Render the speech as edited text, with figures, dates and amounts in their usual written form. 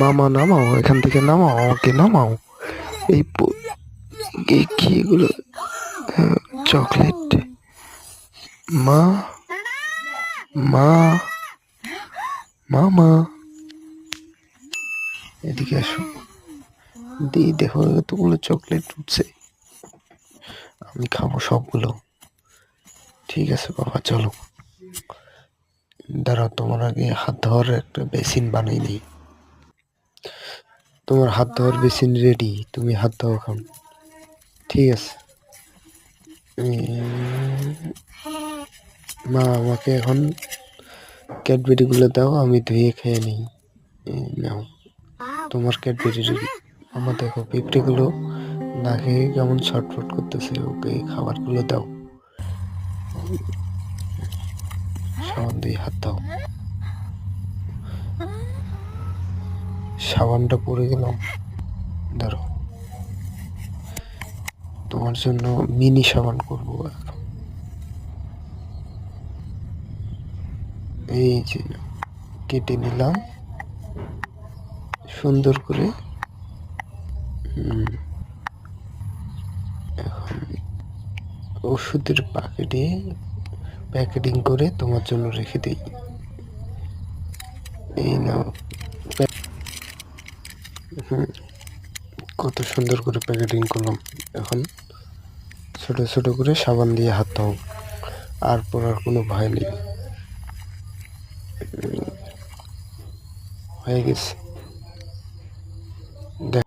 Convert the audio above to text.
মামা নামাও, এখান থেকে নামাও, আমাকে নামাও। এই কি এগুলো? চকলেট। মা, মা, মামা, এদিকে আসো। দেখো এতগুলো চকলেট উঠছে, আমি খাবো সবগুলো। ঠিক আছে বাবা, চলো। দাঁড়াও, তোমার আগে হাত ধোয়ার একটা বেসিন বানাই নি। তোমার হাত ধোয়ার বেসিন রেডি, তুমি হাত ধোও এখন। ঠিক আছে। মা, আমাকে এখন ক্যাডবেরি গুলো দাও, আমি ধুয়ে খেয়ে নিই। নাও, তোমার ক্যাডবেরি রেডি। আমার দেখো পিঁপড়ে গুলো না খেয়ে কেমন ছটফট করতেছে, ওকে খাবার গুলো দাও। সাবান দিয়ে হাত দাও। সাবানটা পড়ে গেলাম, ধরো। তোমার জন্য মিনি সাবান করবো এখন। এই যে কেটে নিলাম সুন্দর করে। এখন ওষুধের প্যাকেটিং করে তোমার জন্য রেখে দিই। এই নাও। কত সুন্দর করে প্যাকেটিং করলাম। এখন ছোট ছোট করে সাবান দিয়ে হাত ধোও, আর পড়ার কোনো ভয় নেই। হয়ে গেছে।